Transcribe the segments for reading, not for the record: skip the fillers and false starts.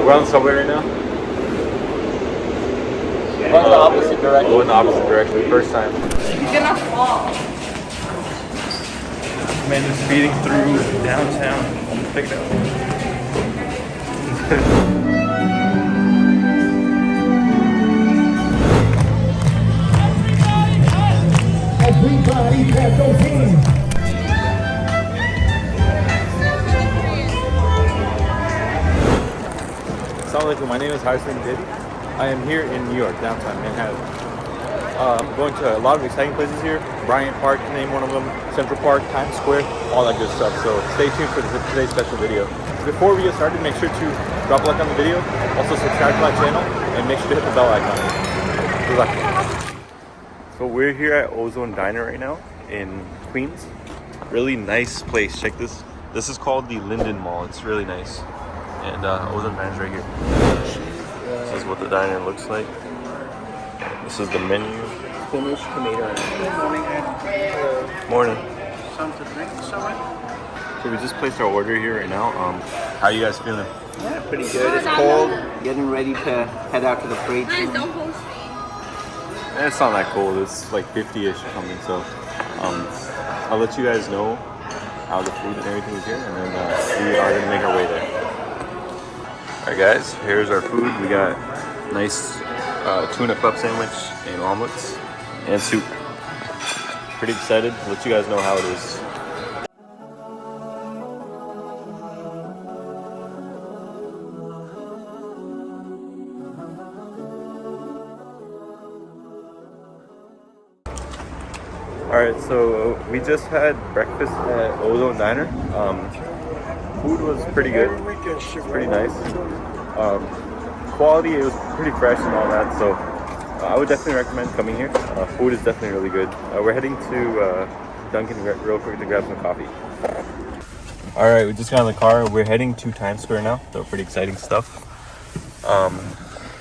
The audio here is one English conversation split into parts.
We're on the subway right now. Going the opposite direction. Going the opposite direction. First time. You're gonna fall. Man, just speeding through downtown. Check it out. Everybody clap those hands. Assalamualaikum, my name is Harrison Diddy. I am here in New York, downtown Manhattan. I'm going to a lot of exciting places here. Bryant Park, name one of them. Central Park, Times Square, all that good stuff. So stay tuned for today's special video. Before we get started, make sure to drop a like on the video. Also subscribe to my channel and make sure to hit the bell icon. Good luck. So we're here at Ozone Diner right now in Queens. Really nice place. Check this. This is called the Linden Mall. It's really nice. And Ozone Diner's right here. This is what the diner looks like. This is the menu. Spinach, tomato, and Morning. Something to drink, someone? So we just placed our order here right now. How you guys feeling? yeah, pretty good. It's cold. Getting ready to head out to the parade soon. It's not that cold. It's like 50-ish or something. So I'll let you guys know how the food and everything is here, and then we are gonna make our way there. Alright guys, here's our food. We got nice tuna club sandwich and omelets and soup. Pretty excited. I'll let you guys know how it is. Alright, so we just had breakfast at Ozone Diner. Food was pretty good, pretty nice. Quality, it was pretty fresh and all that, so I would definitely recommend coming here. Food is definitely really good. We're heading to Dunkin' real quick to grab some coffee. Alright, we just got in the car. We're heading to Times Square now, so pretty exciting stuff.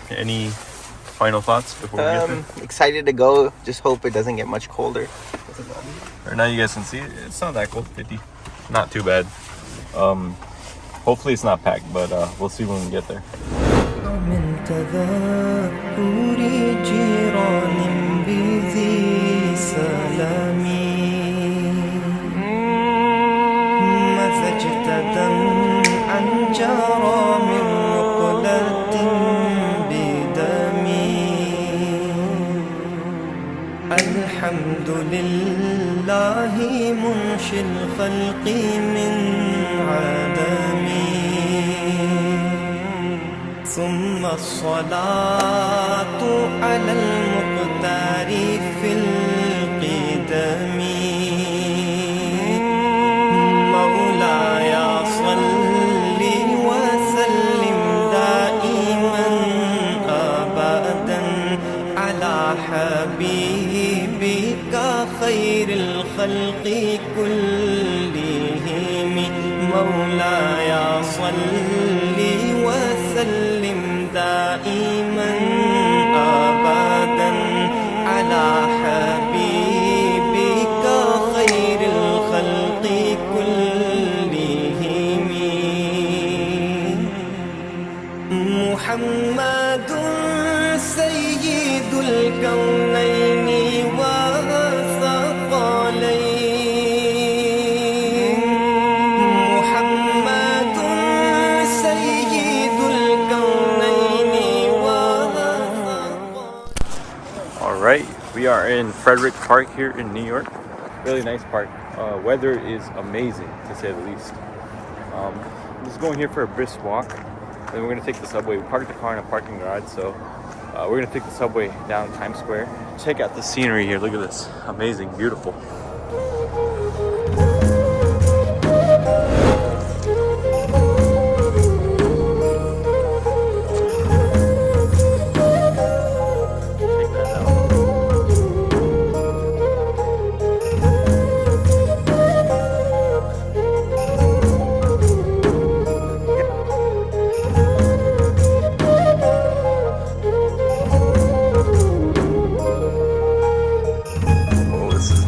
Any final thoughts before we get there? Excited to go. Just hope it doesn't get much colder. Right now you guys can see it. It's not that cold, 50. Not too bad. Hopefully it's not packed, but we'll see when we get there. الحمد لله منشئ الخلق من عدم ثم الصلاة على المختار في القدم مولاي صل وسلم دائما أبدا على حبيبك خير الخلق كلهم مولاي صل وسلم دائما أبدا على حبيبك خير الخلق كلهم محمد سيد الكونين والثقلين محمد سيد الكونين والثقلين. Alright, we are in Frederick Park here in New York. Really nice park. Weather is amazing, to say the least. I'm just going here for a brisk walk. Then we're going to take the subway. We parked the car in a parking garage, so we're going to take the subway down Times Square. Check out the scenery here. Look at this. Amazing, beautiful.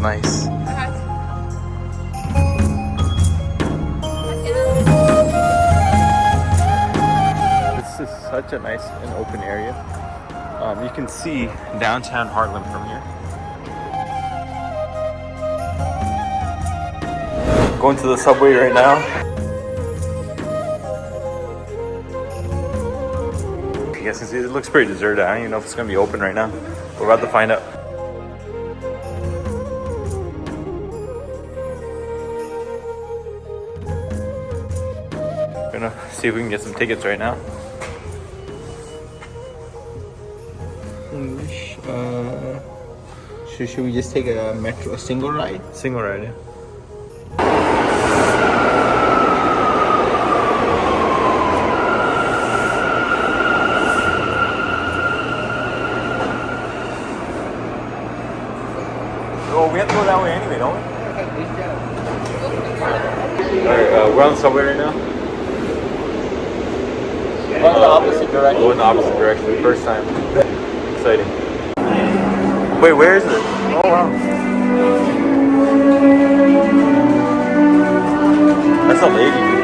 Nice. is such a nice and open area. You can see downtown Harlem from here. Going to the subway right now. You guys can see it looks pretty deserted. I don't even know if it's gonna be open right now. We're about to find out. We're gonna see if we can get some tickets right now. Should we just take a single ride? Single ride, yeah. Oh, we have to go that way anyway, don't we? Alright, we're on the subway right now. Going the opposite direction. Going the opposite direction, first time. Exciting. Wait, where is it? Oh wow. That's a lady, dude.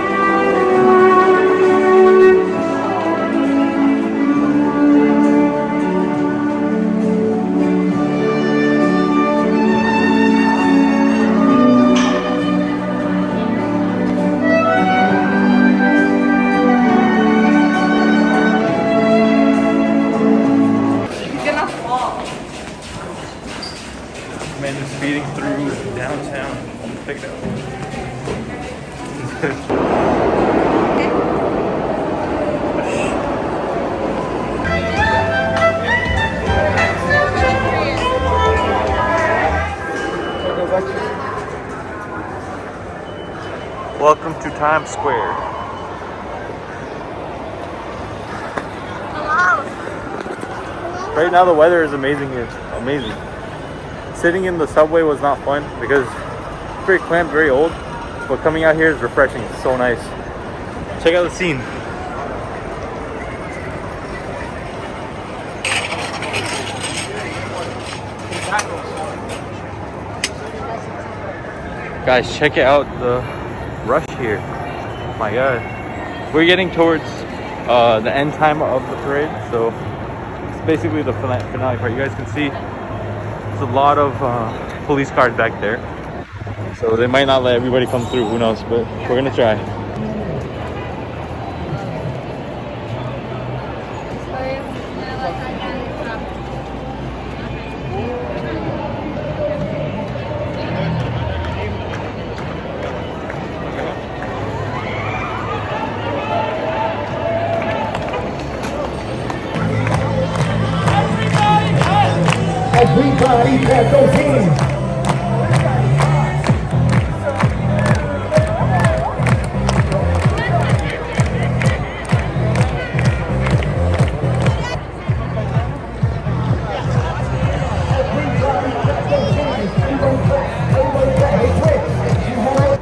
Man is speeding through downtown. Check it out. Welcome to Times Square. Right now the weather is amazing here. Amazing. Sitting in the subway was not fun because it's very cramped, very old. But coming out here is refreshing. It's so nice. Check out the scene. Guys, check out the rush here. Oh my god. We're getting towards the end time of the parade, so it's basically the finale part. You guys can see there's a lot of police cars back there, so they might not let everybody come through. Who knows? But we're gonna try. Everybody clap those hands.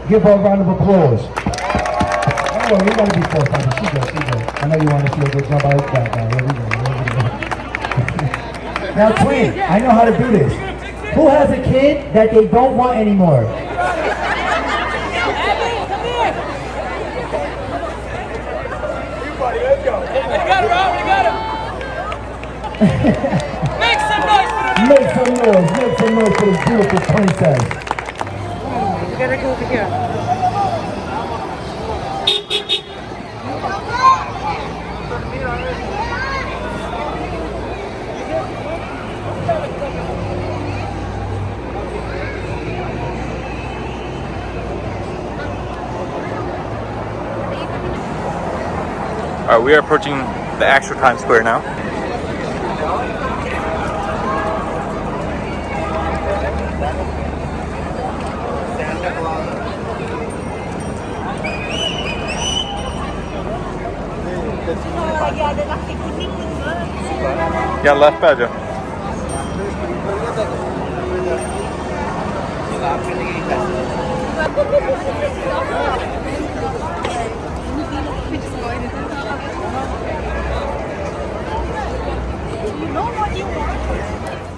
Give her a round of applause. Oh, you gotta be close, honey. She goes. I know you want to see a good jump. I like that. Here we go. Now, twin, I know how to do this. Who has a kid that they don't want anymore? Let's go. We got it, Rob. We got it. Make some noise for the Make some noise for this beautiful princess. We gotta go over here. Alright, we are approaching the actual Times Square now. Yeah, left pa dyan. You know what you want.